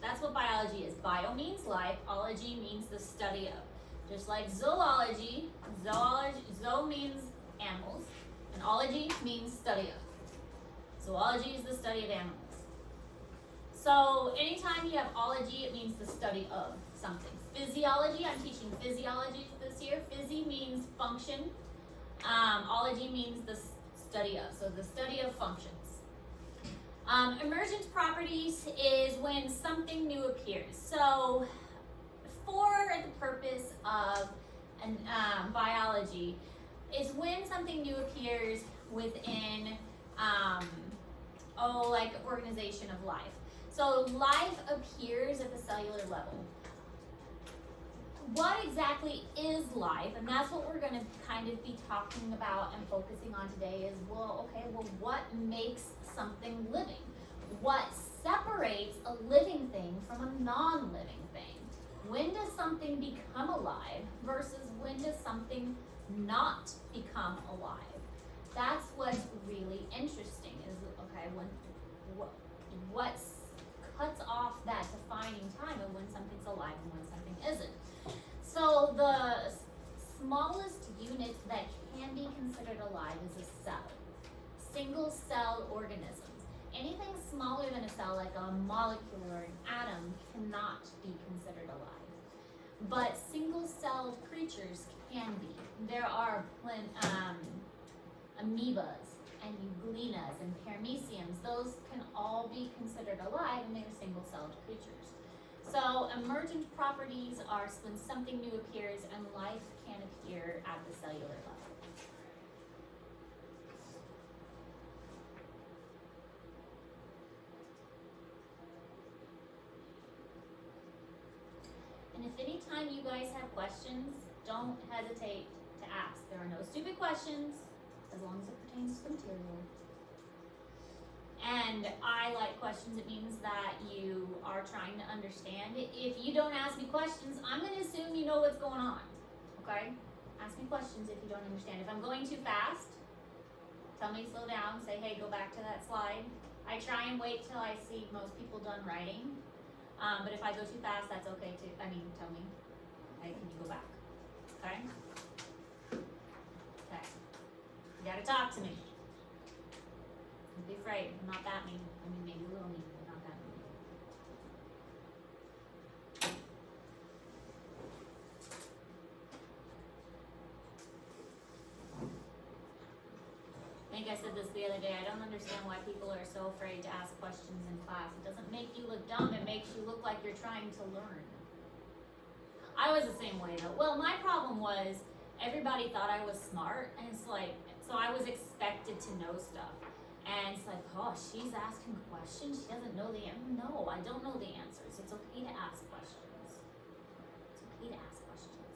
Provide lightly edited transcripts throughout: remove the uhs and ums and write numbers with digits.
That's what biology is. Bio means life, ology means the study of. Just like zoology, zo means animals, and ology means study of. Zoology is the study of animals. So anytime you have ology, it means the study of something. Physiology, I'm teaching physiology this year. Physi means function. Ology means the study of, so the study of functions. Emergent properties is when something new appears. So for the purpose of biology, is when something new appears within, like organization of life. So life appears at the cellular level. What exactly is life? And that's what we're going to kind of be talking about and focusing on today is, well, what makes something living? What separates a living thing from a non-living thing? When does something become alive versus when does something not become alive? That's what's really interesting is, okay, what cuts off that defining time of when something's alive and when something isn't. So the smallest unit that can be considered alive is a cell. Single-celled organisms. Anything smaller than a cell, like a molecule or an atom, cannot be considered alive. But single-celled creatures can be. There are amoebas and euglenas and parameciums. Those can all be considered alive and they're single-celled creatures. So emergent properties are when something new appears and life can appear at the cellular level. And if any time you guys have questions, don't hesitate to ask. There are no stupid questions as long as it pertains to the material. And I like questions. It means that you are trying to understand. If you don't ask me questions, I'm going to assume you know what's going on. Okay? Ask me questions if you don't understand. If I'm going too fast, tell me to slow down. Say, hey, go back to that slide. I try and wait till I see most people done writing. But if I go too fast, that's okay too. Tell me. Okay, can you go back? Okay? Okay. You gotta talk to me. Don't be afraid. I'm not that mean. I mean, maybe a little mean, but not that mean. I think I said this the other day. I don't understand why people are so afraid to ask questions in class. It doesn't make you look dumb. It makes you look like you're trying to learn. I was the same way though. Well, my problem was everybody thought I was smart, and it's like, so I was expected to know stuff. And it's like, oh, she's asking questions. She doesn't know the answer. No, I don't know the answers. It's okay to ask questions. It's okay to ask questions.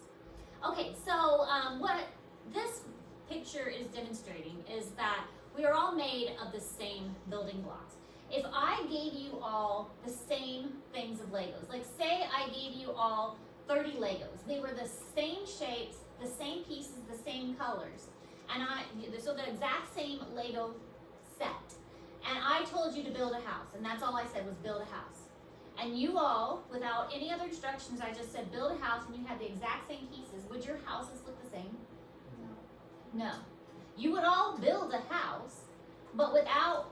Okay, so what this picture is demonstrating is that we are all made of the same building blocks. If I gave you all the same things of Legos, like say I gave you all 30 Legos. They were the same shapes, the same pieces, the same colors. And so the exact same Lego set. And I told you to build a house, and that's all I said was build a house. And you all, without any other instructions, I just said build a house, and you had the exact same pieces. Would your houses look the same? No. You would all build a house, but without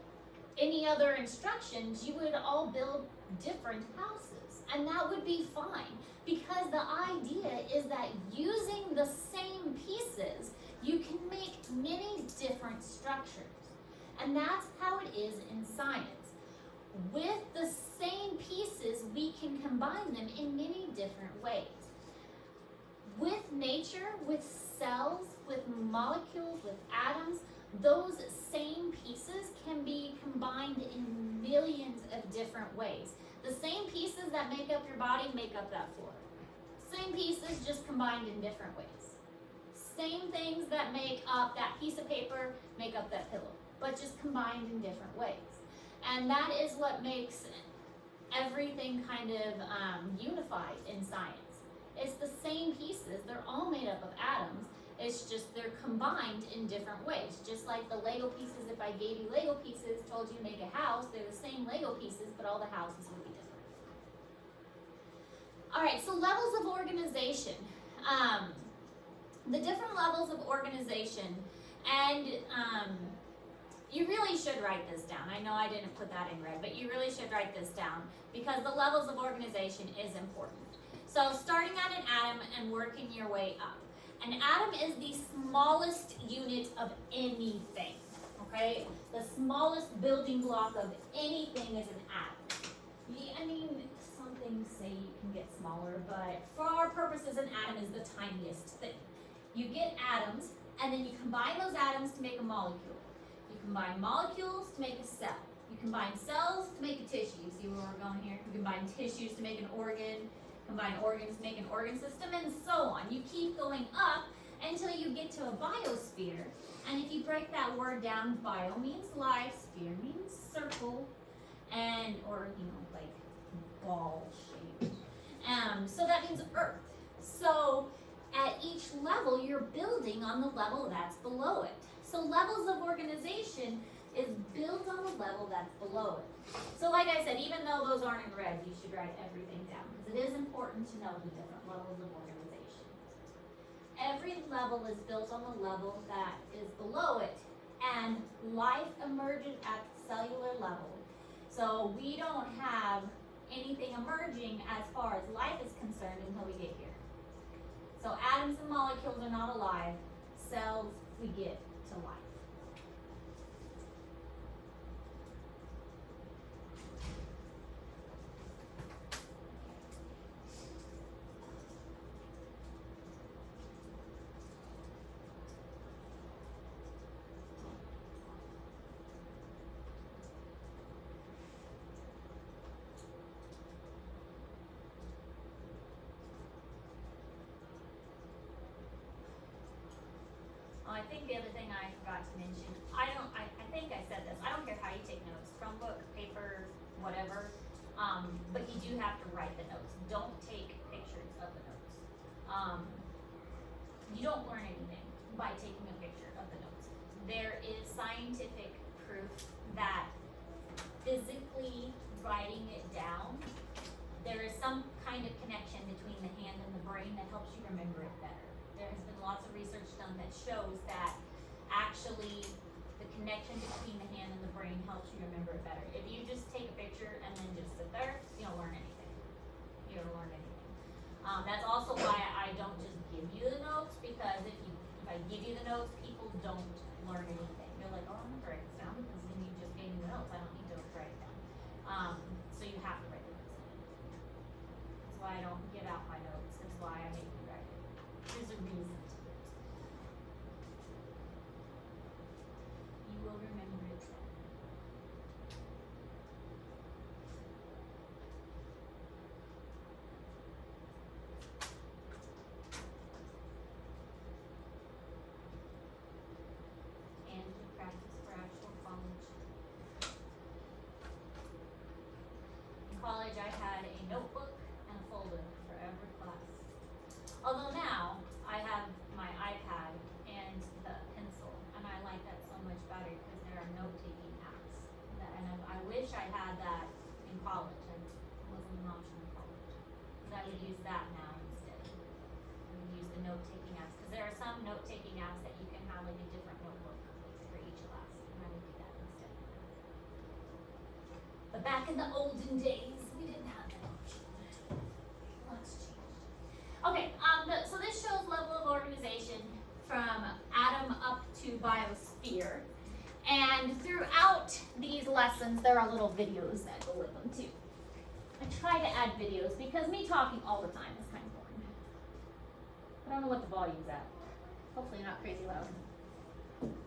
any other instructions, you would all build different houses. And that would be fine, because the idea is that using the same pieces, you can make many different structures. And that's how it is in science. With the same pieces, we can combine them in many different ways. With nature, with cells, with molecules, with atoms, those same pieces can be combined in millions of different ways. The same pieces that make up your body make up that floor. Same pieces, just combined in different ways. Same things that make up that piece of paper make up that pillow, but just combined in different ways. And that is what makes everything kind of unified in science. It's the same pieces. They're all made up of atoms. It's just they're combined in different ways. Just like the Lego pieces, if I gave you Lego pieces, told you to make a house, they're the same Lego pieces, but all the houses would be different. All right, so levels of organization. The different levels of organization, and you really should write this down. I know I didn't put that in red, but you really should write this down because the levels of organization is important. So starting at an atom and working your way up. An atom is the smallest unit of anything, okay? The smallest building block of anything is an atom. I mean, some things say you can get smaller, but for our purposes, an atom is the tiniest thing. You get atoms, and then you combine those atoms to make a molecule. You combine molecules to make a cell. You combine cells to make a tissue. See where we're going here? You combine tissues to make an organ, combine organs to make an organ system, and so on. You keep going up until you get to a biosphere. And if you break that word down, bio means life, sphere means circle, and, or, like ball shape. So that means Earth. So at each level, you're building on the level that's below it. So levels of organization is built on the level that's below it. So like I said, even though those aren't in red, you should write everything down because it is important to know the different levels of organization. Every level is built on the level that is below it, and life emerges at the cellular level. So we don't have anything emerging as far as life is concerned until we get here. So atoms and molecules are not alive. Cells, we get to life. I think the other thing I forgot to mention, I think I said this, I don't care how you take notes, Chromebook, paper, whatever, but you do have to write the notes. Don't take pictures of the notes. You don't learn anything by taking a picture of the notes. There is scientific proof that physically writing it down, there is some kind of connection between the hand and the brain that helps you remember it better. There has been lots of research done that shows that actually the connection between the hand and the brain helps you remember it better. If you just take a picture and then just sit there, you don't learn anything. You don't learn anything. That's also why I don't just give you the notes, because if I give you the notes, people don't learn anything. They're like, oh, I'm gonna write this down because then you just gave me the notes. I don't need to write it down. So you have to write the notes. That's why I don't give out my notes. That's why I make you write it. There's a reason to it. You will remember it then. And to practice for actual college. In college, I had a notebook and a folder for every class. Although now, I have my iPad and the pencil, and I like that so much better because there are note-taking apps. I wish I had that in college. It wasn't an option in college. But I would use that now instead. I would use the note-taking apps, because there are some note-taking apps that you can have like a different notebook for each class, and I would do that instead. But back in the olden days, we didn't have that option. Lots changed. Okay, so this shows level of organization from atom up to biosphere. And throughout these lessons, there are little videos that go with them too. I try to add videos because me talking all the time is kind of boring. I don't know what the volume's at. Hopefully not crazy loud.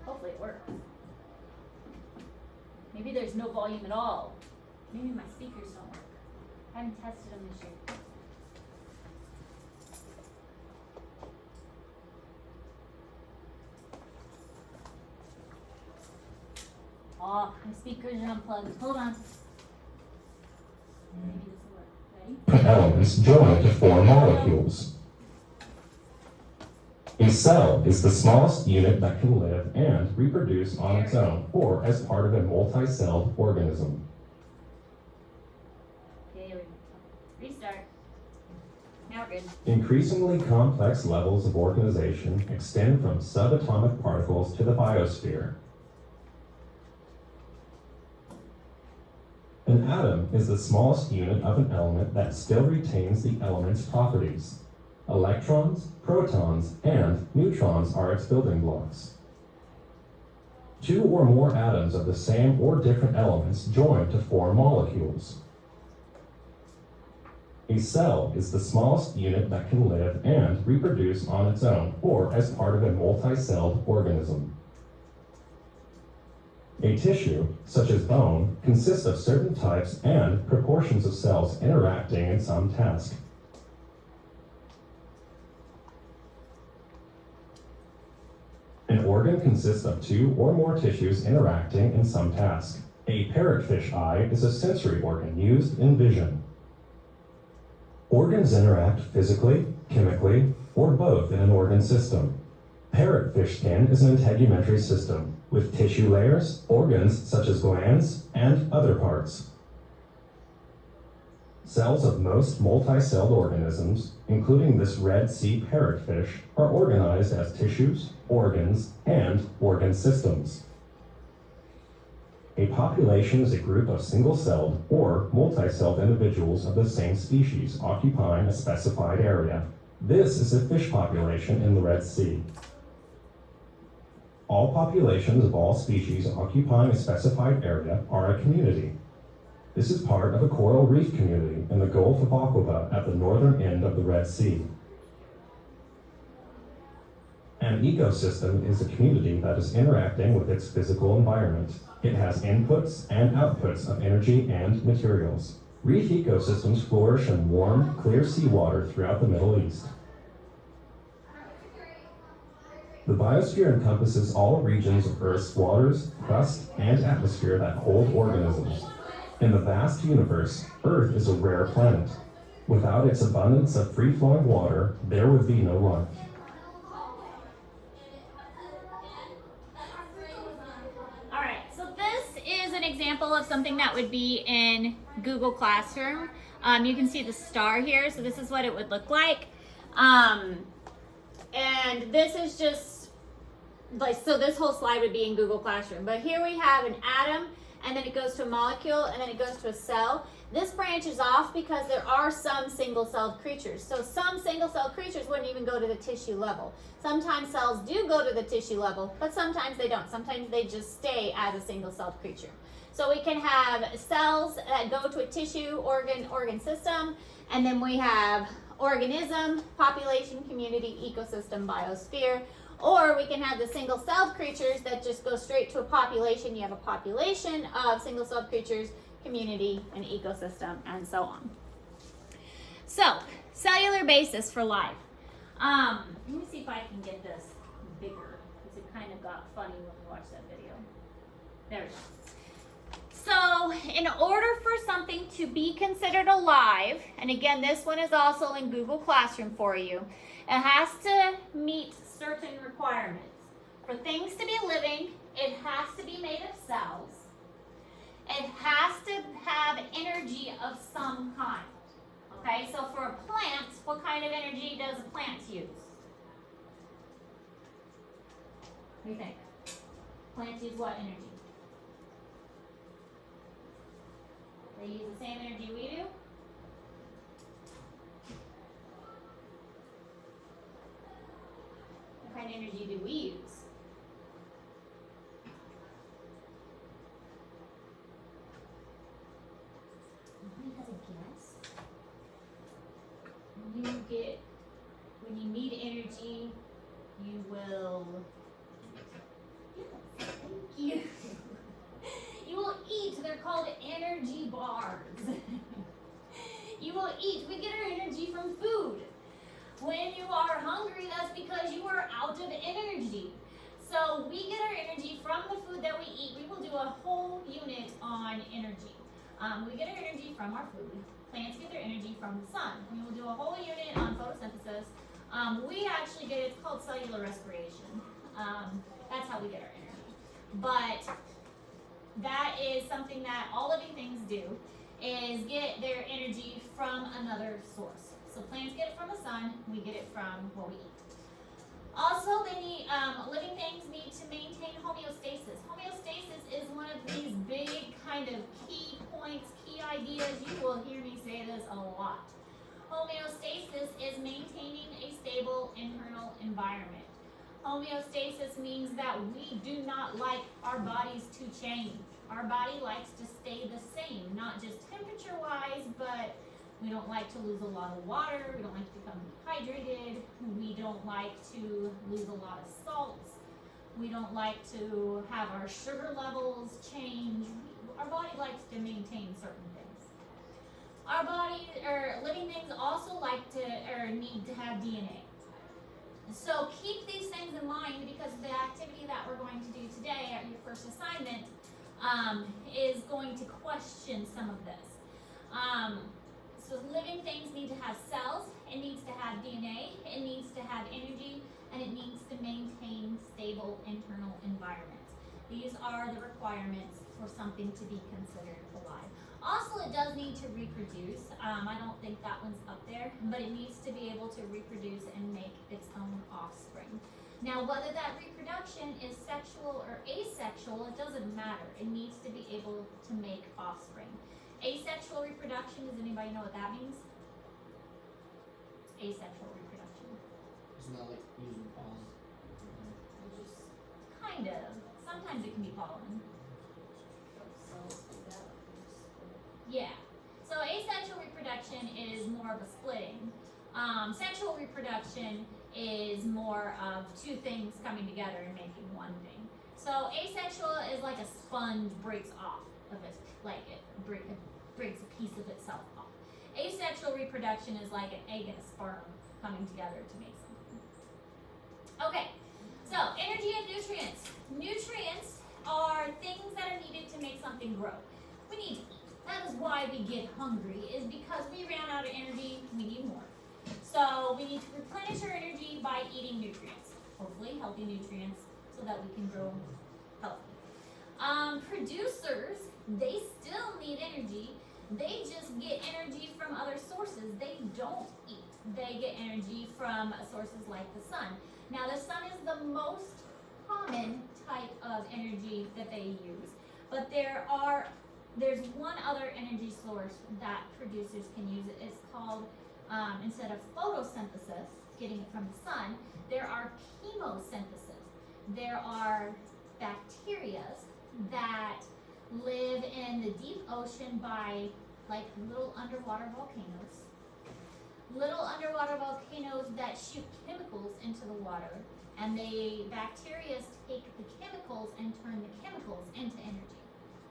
Hopefully it works. Maybe there's no volume at all. Maybe my speakers don't work. I haven't tested them this year. Oh, my speakers are unplugged. Hold on. Maybe this will work. Ready? Elements join to form molecules. A cell is the smallest unit that can live and reproduce on its own or as part of a multi-celled organism. Okay, restart. Now we're good. Increasingly complex levels of organization extend from subatomic particles to the biosphere. An atom is the smallest unit of an element that still retains the element's properties. Electrons, protons, and neutrons are its building blocks. Two or more atoms of the same or different elements join to form molecules. A cell is the smallest unit that can live and reproduce on its own or as part of a multi-celled organism. A tissue, such as bone, consists of certain types and proportions of cells interacting in some task. An organ consists of two or more tissues interacting in some task. A parrotfish eye is a sensory organ used in vision. Organs interact physically, chemically, or both in an organ system. Parrotfish skin is an integumentary system with tissue layers, organs such as glands, and other parts. Cells of most multi-celled organisms, including this Red Sea parrotfish, are organized as tissues, organs, and organ systems. A population is a group of single-celled or multi-celled individuals of the same species occupying a specified area. This is a fish population in the Red Sea. All populations of all species occupying a specified area are a community. This is part of a coral reef community in the Gulf of Aqaba at the northern end of the Red Sea. An ecosystem is a community that is interacting with its physical environment. It has inputs and outputs of energy and materials. Reef ecosystems flourish in warm, clear seawater throughout the Middle East. The biosphere encompasses all regions of Earth's waters, crust, and atmosphere that hold organisms. In the vast universe, Earth is a rare planet. Without its abundance of free-flowing water, there would be no life. All right, so this is an example of something that would be in Google Classroom. You can see the star here, so this is what it would look like. And this is just like, so this whole slide would be in Google Classroom. But here we have an atom, and then it goes to a molecule, and then it goes to a cell. This branches off because there are some single-celled creatures. So some single-celled creatures wouldn't even go to the tissue level. Sometimes cells do go to the tissue level, but sometimes they don't. Sometimes they just stay as a single-celled creature. So we can have cells that go to a tissue, organ system, and then we have organism, population, community, ecosystem, biosphere. Or we can have the single-celled creatures that just go straight to a population. You have a population of single-celled creatures, community, and ecosystem, and so on. So, cellular basis for life. Let me see if I can get this bigger, because it kind of got funny when we watched that video. There we go. So, in order for something to be considered alive, and again, this one is also in Google Classroom for you, it has to meet certain requirements. For things to be living, it has to be made of cells. It has to have energy of some kind. Okay, so for a plant, what kind of energy does a plant use? What do you think? Plants use what energy? They use the same energy we do? What kind of energy do we use? Nobody has a guess? When you need energy, you will, yes, thank you. You will eat. They're called energy bars. You will eat. We get our energy from food. When you are hungry, that's because you are out of energy. So we get our energy from the food that we eat. We will do a whole unit on energy. We get our energy from our food. Plants get their energy from the sun. We will do a whole unit on photosynthesis. We actually get, it's called cellular respiration. That's how we get our energy. But that is something that all living things do, is get their energy from another source. So plants get it from the sun, we get it from what we eat. Also, they need, living things need to maintain homeostasis. Homeostasis is one of these big kind of key points, key ideas. You will hear me say this a lot. Homeostasis is maintaining a stable internal environment. Homeostasis means that we do not like our bodies to change. Our body likes to stay the same, not just temperature-wise, but we don't like to lose a lot of water, we don't like to become dehydrated, we don't like to lose a lot of salts, we don't like to have our sugar levels change. Our body likes to maintain certain things. Our body, or living things also like to, or need to have DNA. So keep these things in mind, because the activity that we're going to do today at your first assignment is going to question some of this. So living things need to have cells, it needs to have DNA, it needs to have energy, and it needs to maintain stable internal environments. These are the requirements for something to be considered alive. Also, it does need to reproduce. I don't think that one's up there, but it needs to be able to reproduce and make its own offspring. Now, whether that reproduction is sexual or asexual, it doesn't matter. It needs to be able to make offspring. Asexual reproduction, does anybody know what that means? Asexual reproduction. Isn't that like using pollen? Kind of. Sometimes it can be pollen. Yeah. So asexual reproduction is more of a splitting. Sexual reproduction is more of two things coming together and making one thing. So asexual is like a sponge breaks off of it, like it breaks a piece of itself off. Asexual reproduction is like an egg and a sperm coming together to make something. Okay, so energy and nutrients. Nutrients are things that are needed to make something grow. We need to eat. That is why we get hungry, is because we ran out of energy, we need more. So we need to replenish our energy by eating nutrients, hopefully healthy nutrients, so that we can grow healthy. Producers, they still need energy. They just get energy from other sources. They don't eat. They get energy from sources like the sun. Now, the sun is the most common type of energy that they use, but there's one other energy source that producers can use. It's called, instead of photosynthesis, getting it from the sun, there are chemosynthesis. There are bacteria that live in the deep ocean by like little underwater volcanoes. Little underwater volcanoes that shoot chemicals into the water, and bacteria take the chemicals and turn the chemicals into energy.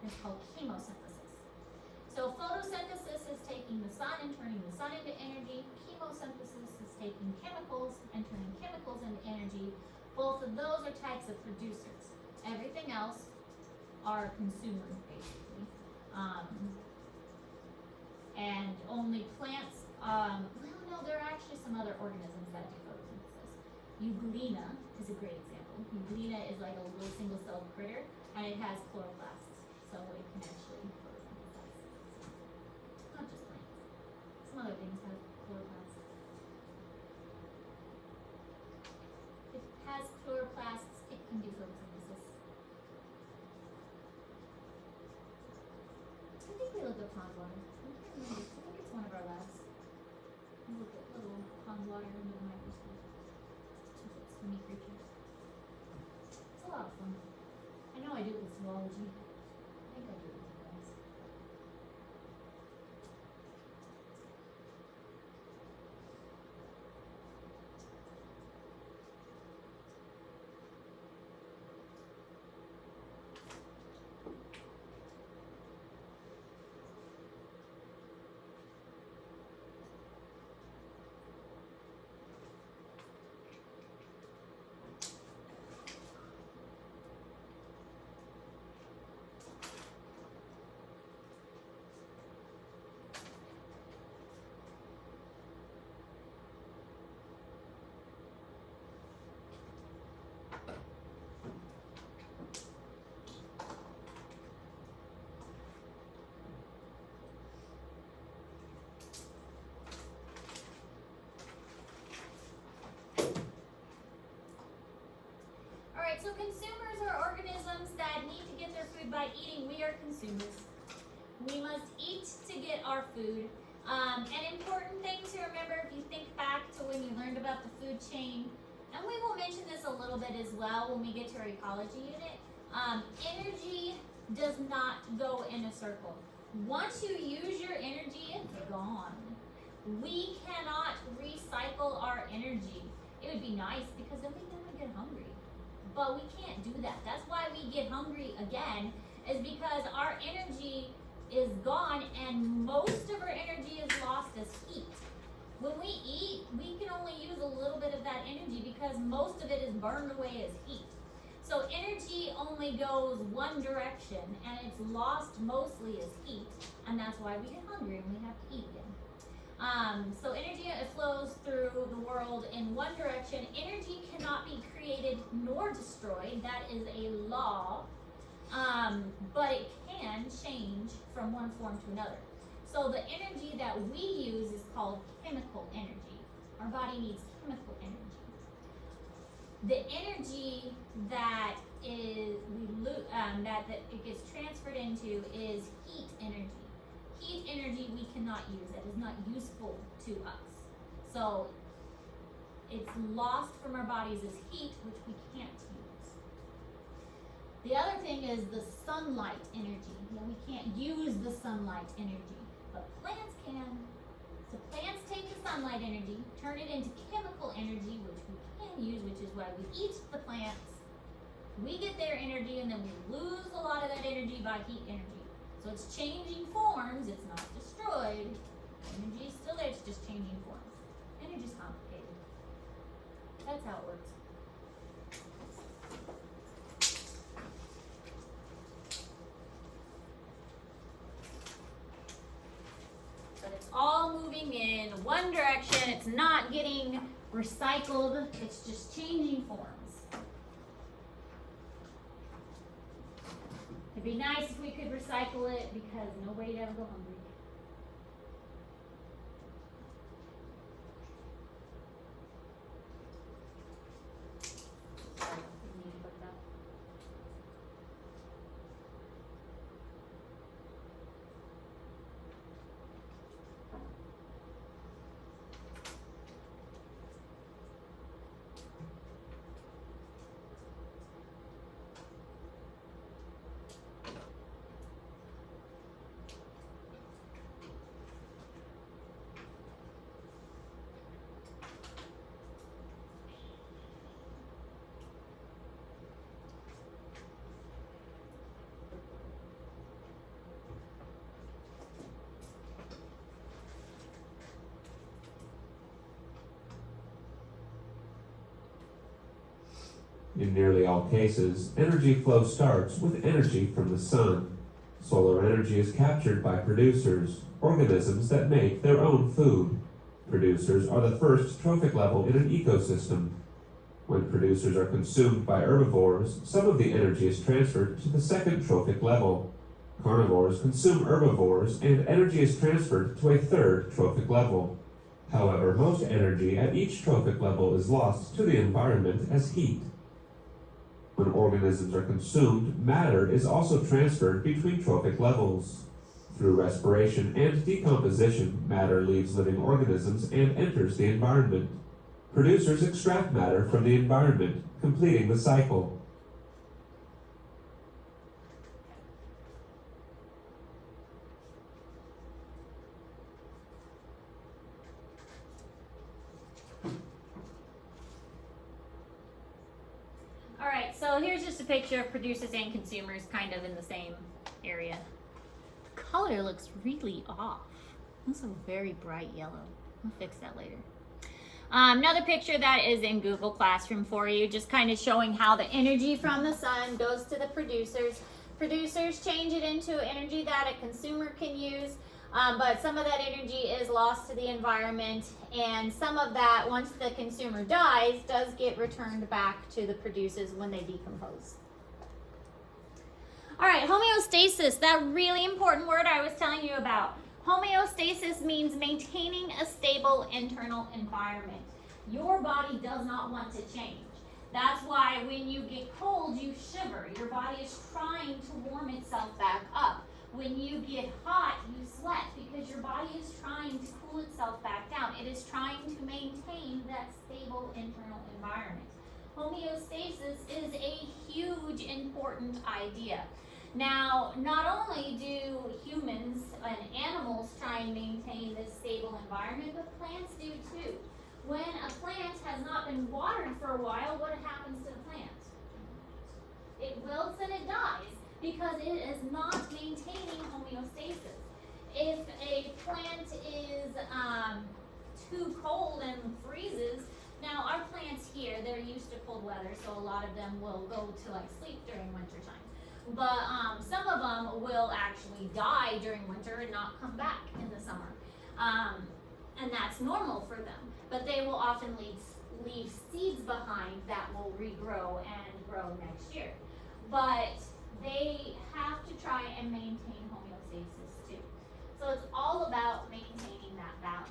It's called chemosynthesis. So photosynthesis is taking the sun and turning the sun into energy. Chemosynthesis is taking chemicals and turning chemicals into energy. Both of those are types of producers. Everything else are consumers, basically. And only plants, well, no, there are actually some other organisms that do photosynthesis. Euglena is a great example. Euglena is like a little single-celled critter, and it has chloroplasts, so it can actually photosynthesize. Not just plants. Some other things have chloroplasts. If it has chloroplasts, it can do photosynthesis. I think we looked up pond water. I think it's one of our labs. We looked at little pond water under the microscope. Look at swimming creatures. It's a lot of fun. I know I do it with zoology. I think I do it with you guys. food by eating. We are consumers. We must eat to get our food. An important thing to remember if you think back to when you learned about the food chain, and we will mention this a little bit as well when we get to our ecology unit, energy does not go in a circle. Once you use your energy, it's gone. We cannot recycle our energy. It would be nice because then we never get hungry. But we can't do that. That's why we get hungry again, is because our energy is gone and most of our energy is lost as heat. When we eat, we can only use a little bit of that energy because most of it is burned away as heat. So energy only goes one direction and it's lost mostly as heat, and that's why we get hungry and we have to eat again. So energy flows through the world in one direction. Energy cannot be created nor destroyed. That is a law. But it can change from one form to another. So the energy that we use is called chemical energy. Our body needs chemical energy. The energy that it gets transferred into is heat energy. Heat energy we cannot use. That is not useful to us. So it's lost from our bodies as heat, which we can't use. The other thing is the sunlight energy. We can't use the sunlight energy, but plants can. So plants take the sunlight energy, turn it into chemical energy, which we can use, which is why we eat the plants. We get their energy, and then we lose a lot of that energy by heat energy. So it's changing forms, it's not destroyed. Energy is still there, it's just changing forms. Energy is complicated. That's how it works. But it's all moving in one direction. It's not getting recycled. It's just changing forms. It'd be nice if we could recycle it because nobody'd ever go hungry. Sorry, didn't mean to look it up. In nearly all cases, energy flow starts with energy from the sun. Solar energy is captured by producers, organisms that make their own food. Producers are the first trophic level in an ecosystem. When producers are consumed by herbivores, some of the energy is transferred to the second trophic level. Carnivores consume herbivores, and energy is transferred to a third trophic level. However, most energy at each trophic level is lost to the environment as heat. When organisms are consumed, matter is also transferred between trophic levels. Through respiration and decomposition, matter leaves living organisms and enters the environment. Producers extract matter from the environment, completing the cycle. Alright, so here's just a picture of producers and consumers kind of in the same area. The color looks really off. This is a very bright yellow. I'll fix that later. Another picture that is in Google Classroom for you, just kind of showing how the energy from the sun goes to the producers. Producers change it into energy that a consumer can use, but some of that energy is lost to the environment, and some of that, once the consumer dies, does get returned back to the producers when they decompose. All right, homeostasis, that really important word I was telling you about. Homeostasis means maintaining a stable internal environment. Your body does not want to change. That's why when you get cold, you shiver. Your body is trying to warm itself back up. When you get hot, you sweat because your body is trying to cool itself back down. It is trying to maintain that stable internal environment. Homeostasis is a huge important idea. Now, not only do humans and animals try and maintain this stable environment, but plants do too. When a plant has not been watered for a while, what happens to the plant? It wilts and it dies because it is not maintaining homeostasis. If a plant is too cold and freezes, now our plants here, they're used to cold weather, so a lot of them will go to like sleep during winter time. But some of them will actually die during winter and not come back in the summer. And that's normal for them. But they will often leave seeds behind that will regrow and grow next year. But they have to try and maintain homeostasis too. So it's all about maintaining that balance.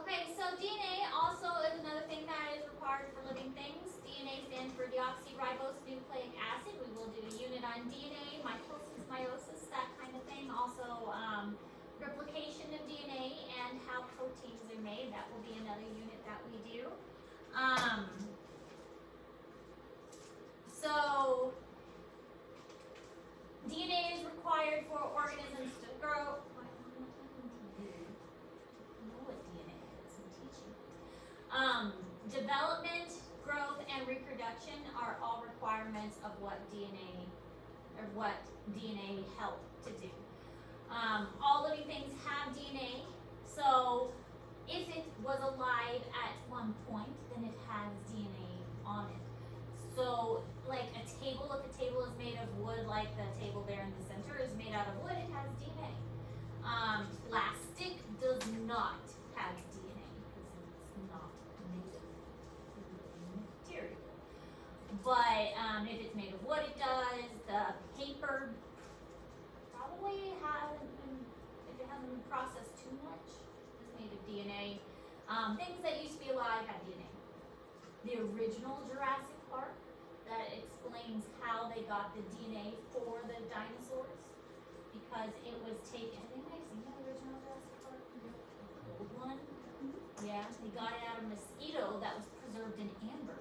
Okay, so DNA also is another thing that is required for living things. DNA stands for deoxyribose nucleic acid. We will do a unit on DNA, mitosis, meiosis, that kind of thing. Also, replication of DNA and how proteins are made. That will be another unit that we do. So, DNA is required for organisms to grow. Development, growth, and reproduction are all requirements of what DNA help to do. All living things have DNA, so if it was alive at one point, then it has DNA on it. So, like a table, if a table is made of wood, like the table there in the center is made out of wood, it has DNA. Plastic does not have DNA because it's not native material. But if it's made of wood, it does. The paper probably hasn't been, if it hasn't been processed too much, it's made of DNA. Things that used to be alive have DNA. The original Jurassic Park that explains how they got the DNA for the dinosaurs because it was taken. Have anybody seen the original Jurassic Park? The old one? Yeah, they got it out of a mosquito that was preserved in amber.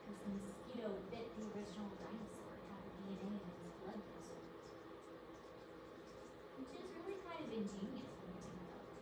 Because the mosquito bit the original dinosaur, it had the DNA in its blood vessels. Which is really kind of ingenious when you think about it.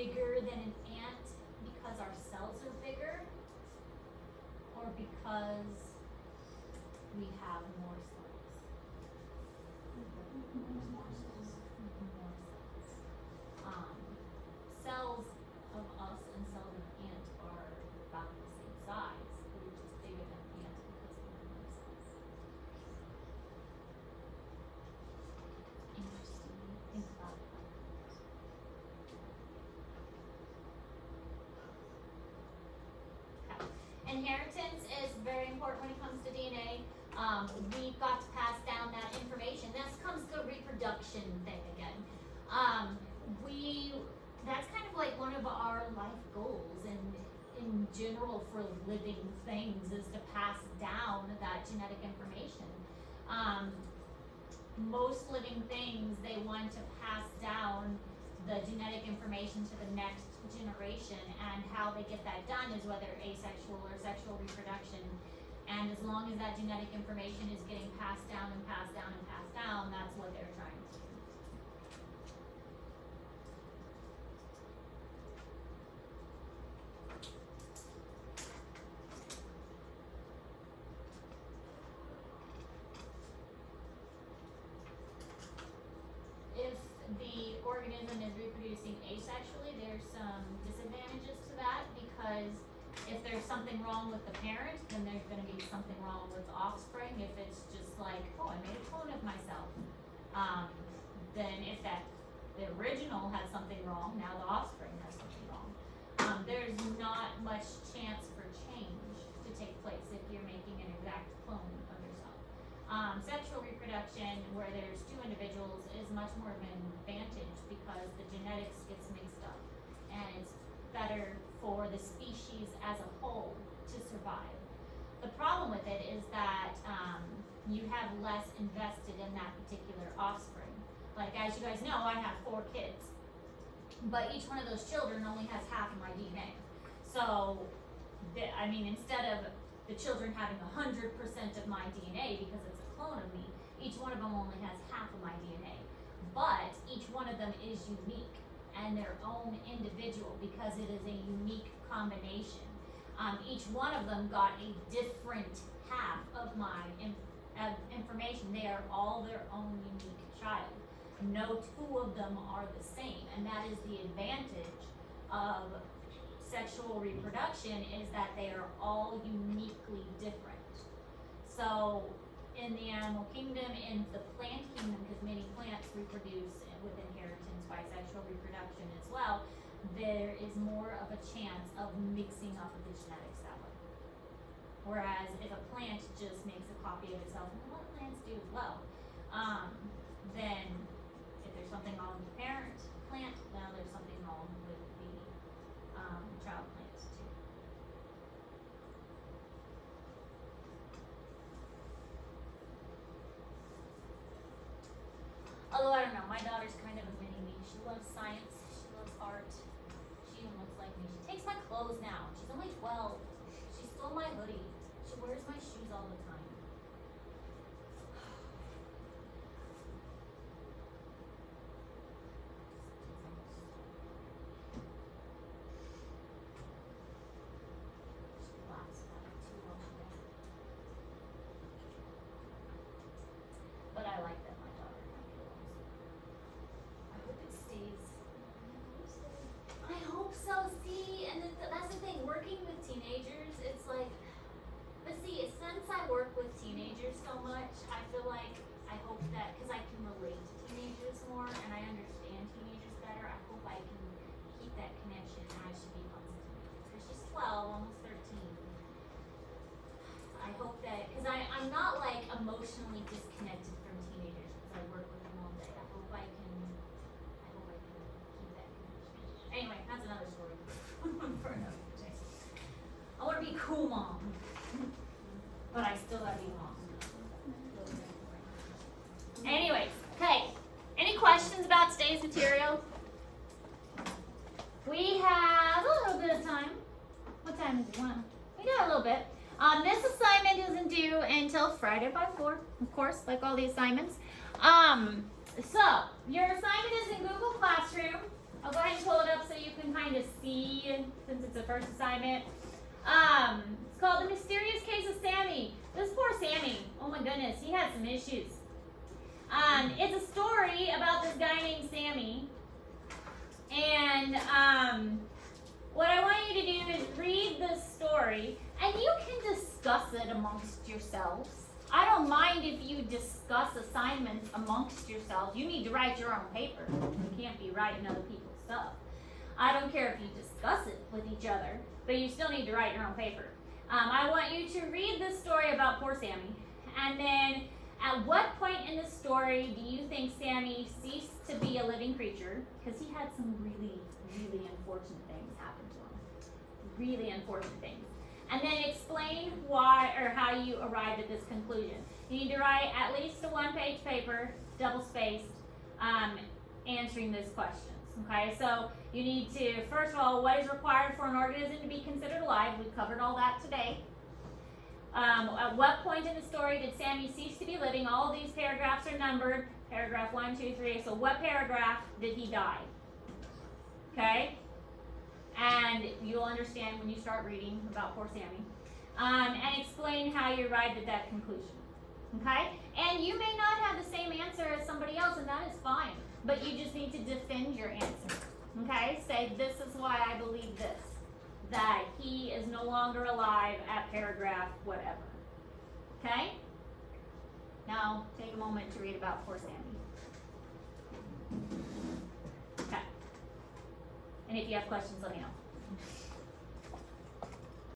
bigger than an ant because our cells are bigger, or because we have more cells? More cells. Cells of us and cells of an ant are about the same size. We're just bigger than an ant because we have more cells. Interesting. Think about it. Okay. Inheritance is very important when it comes to DNA. We've got to pass down that information. That comes the reproduction thing again. That's kind of like one of our life goals and in general for living things is to pass down that genetic information. Most living things, they want to pass down the genetic information to the next generation, and how they get that done is whether asexual or sexual reproduction. And as long as that genetic information is getting passed down and passed down and passed down, that's what they're trying to do. If the organism is reproducing asexually, there's some disadvantages to that, because if there's something wrong with the parent, then there's gonna be something wrong with the offspring. If it's just like, oh, I made a clone of myself, then if the original has something wrong, now the offspring has something wrong. There's not much chance for change to take place if you're making an exact clone of yourself. Sexual reproduction, where there's two individuals, is much more of an advantage because the genetics gets mixed up, and it's better for the species as a whole to survive. The problem with it is that you have less invested in that particular offspring. Like, as you guys know, I have 4 kids, but each one of those children only has half of my DNA. So, instead of the children having 100% of my DNA because it's a clone of me, each one of them only has half of my DNA. But each one of them is unique and their own individual because it is a unique combination. Each one of them got a different half of my information. They are all their own unique child. No 2 of them are the same, and that is the advantage of sexual reproduction, is that they are all uniquely different. So in the animal kingdom, in the plant kingdom, because many plants reproduce with inheritance by sexual reproduction as well, there is more of a chance of mixing up of the genetics that way. Whereas if a plant just makes a copy of itself, and a lot of plants do as well, then if there's something wrong with the parent plant, now there's something wrong with the child plants too. Although I don't know, my daughter's kind of a mini me. She loves science, she loves art. She even looks like me. She takes my clothes now. She's only 12. She stole my hoodie. She wears my shoes all the time. She laughs about it too well today. But I like that my daughter kind of loves it. I hope it stays. I hope so. See, and that's the thing. Working with teenagers, it's like. But see, since I work with teenagers so much, I feel like I hope that because I can relate to teenagers more and I understand teenagers better, I hope I can keep that connection as she becomes a teenager. Because she's 12, almost 13. I hope that because I'm not like emotionally disconnected from teenagers because I work with them all day. I hope I can keep that connection. Anyway, that's another story for another day. I want to be a cool mom, but I still gotta be mom. Anyways, okay. Any questions about today's material? We have a little bit of time. What time is it? 1. We got a little bit. This assignment isn't due until Friday by 4, of course, like all the assignments. So your assignment is in Google Classroom. I'll go ahead and pull it up so you can kind a C since it's a first assignment. It's called The Mysterious Case of Sammy. This poor Sammy, oh my goodness, he had some issues. It's a story about this guy named Sammy. And what I want you to do is read the story, and you can discuss it amongst yourselves. I don't mind if you discuss assignments amongst yourselves. You need to write your own paper. You can't be writing other people's stuff. I don't care if you discuss it with each other, but you still need to write your own paper. I want you to read this story about poor Sammy, and then at what point in the story do you think Sammy ceased to be a living creature? Because he had some really, really unfortunate things happen to him. Really unfortunate things. And then explain why or how you arrived at this conclusion. You need to write at least a one-page paper, double-spaced, answering these questions. Okay, so you need to, first of all, what is required for an organism to be considered alive? We covered all that today. At what point in the story did Sammy cease to be living? All of these paragraphs are numbered. Paragraph 1, 2, 3. So what paragraph did he die? Okay? And you'll understand when you start reading about poor Sammy. And explain how you arrived at that conclusion. Okay? And you may not have the same answer as somebody else, and that is fine. But you just need to defend your answer. Okay? Say, this is why I believe this. That he is no longer alive at paragraph whatever. Okay? Now, take a moment to read about poor Sammy. Okay. And if you have questions, let me know.